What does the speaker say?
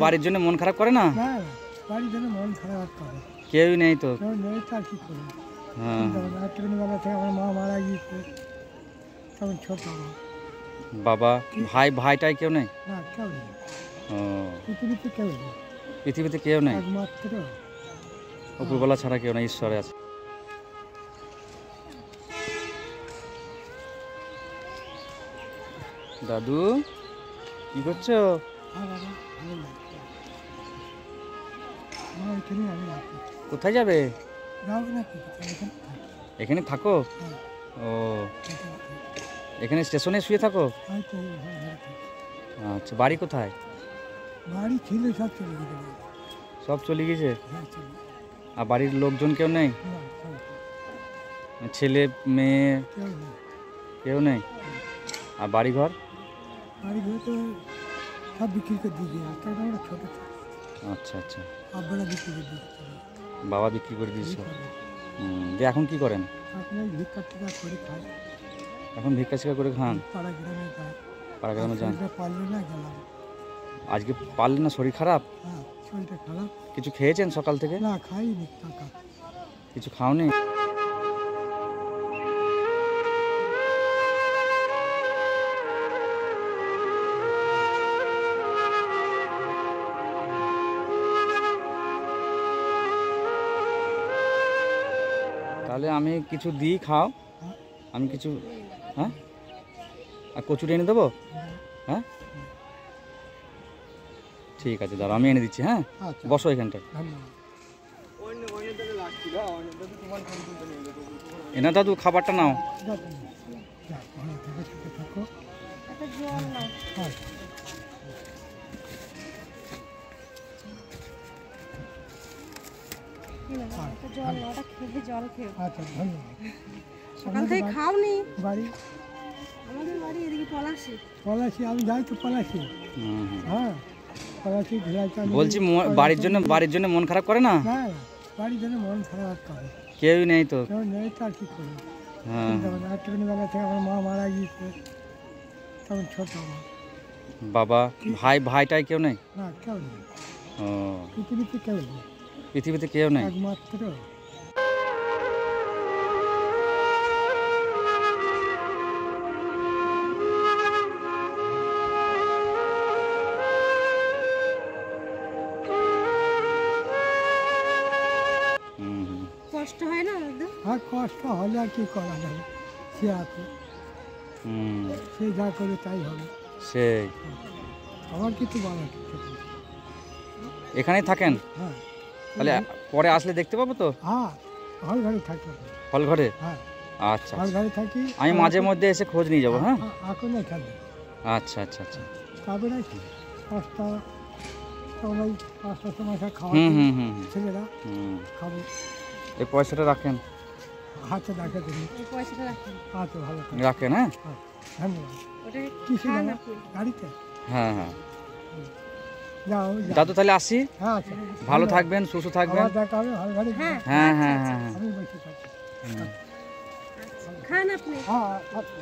বাড়ির জন্য মন খারাপ করে না? না বাড়ির জন্য মন খারাপ করে, কেউই নেই তো। কেউ নেই তো আর কি করবো। হ্যাঁ ছোটবেলা থেকে আমার মা মারা গিয়েছে, তখন ছোট বাবা ভাইটাই কেউ নেই? না কেউ নেই, ও পৃথিবীতে কেউ নেই, পৃথিবীতে কেউ নেই, একমাত্র উপরওয়ালা ছাড়া কেউ নেই, ঈশ্বরে আছে। দাদু কি করছো? কোথায় যাবে? এখানে থাকো? ও এখানে স্টেশনে শুয়ে থাকো? আচ্ছা বাড়ি কোথায়? বাড়ি ছিল সব চলে গেছে, সব চলে গেছে। আর বাড়ির লোকজন কেউ নেই? ছেলে মেয়ে কেউ নেই? আর বাড়িঘর? বাড়িঘর তো সব বিক্রি করে দিয়ে ছোট। আচ্ছা আচ্ছা, আব্বারা বিক্রি করে দিয়েছে, বাবা বিক্রি করে দিয়েছে। দিয়ে এখন কি করেন? ভিক্ষা টিকা করে খাই। এখন ভিক্ষা শিক্ষা করে খান? পাড়া গ্রামে যাই, পাড়া গ্রামে যান। পারলে না গেলাম। আজকে পারলেন না? শরীর খারাপ? হ্যাঁ শরীরটা খারাপ। কিছু খেয়েছেন সকাল থেকে? না খাইনি, টাকা কিছু খাওনি? তাহলে আমি কিছু দিই, খাও। আমি কিছু, হ্যাঁ, আর কচুরি এনে দেবো? হ্যাঁ ঠিক আছে, দাঁড়াও আমি এনে দিচ্ছি। হ্যাঁ বসো এখানটায়। এনা দাদু খাবারটা নাও। সকাল থেকে খাওনি? বাড়ি আমাদের বাড়ি এদিকে পলাশি। পলাশি আমি যাই তো পলাশি। হ্যাঁ পলাশি বলছি বাড়ির জন্য মন খারাপ করে না? না বাড়ির জন্য মন খারাপ করে, কেউই নেই তো। কেউ নেই তো আর কি করবো। হ্যাঁ ছোটবেলা থেকে আমার মা মারা গিয়েছে, তখন ছোট বাবা ভাইটাই কেউ নেই? না কেউ নেই, ও পৃথিবীতে কেউ নেই, পৃথিবীতে কেউ নেই, একমাত্র কষ্ট হয় না? আর কষ্ট হলে আর কি করা যাবে, সে আছে, সে যা করে তাই হবে। সেই আমার কিছু বলার কিছু নেই। এখানেই থাকেন? হ্যাঁ তাহলে পরে আসলে দেখতে পাবো তো? হ্যাঁ হল ঘরে থাকি। হল ঘরে? হ্যাঁ আচ্ছা হল ঘরে থাকি, আমি মাঝে মধ্যে এসে খোঁজ নিয়ে যাবো। হ্যাঁ এখন এখানে। আচ্ছা আচ্ছা আচ্ছা, তারপরে 5টা সবাই 5টার সময় খাওয়া, ছেলেরা খাবো। এই পয়সাটা রাখেন, হাতে রাখে দিন, এই পয়সাটা রাখেন। আচ্ছা ভালো রাখেন। হ্যাঁ ধন্যবাদ। ওটা কিসে খান যাবো? আপনি। গাড়িতে হ্যাঁ হ্যাঁ যাও। দাদু তাহলে আসি। হ্যাঁ আচ্ছা ভালো থাকবেন, সুস্থ থাকবেন। আবার দেখা হবে হল ঘরে। হ্যাঁ হ্যাঁ হ্যাঁ হ্যাঁ আমি বসে থাকি। খান আপনি। হ্যাঁ আচ্ছা।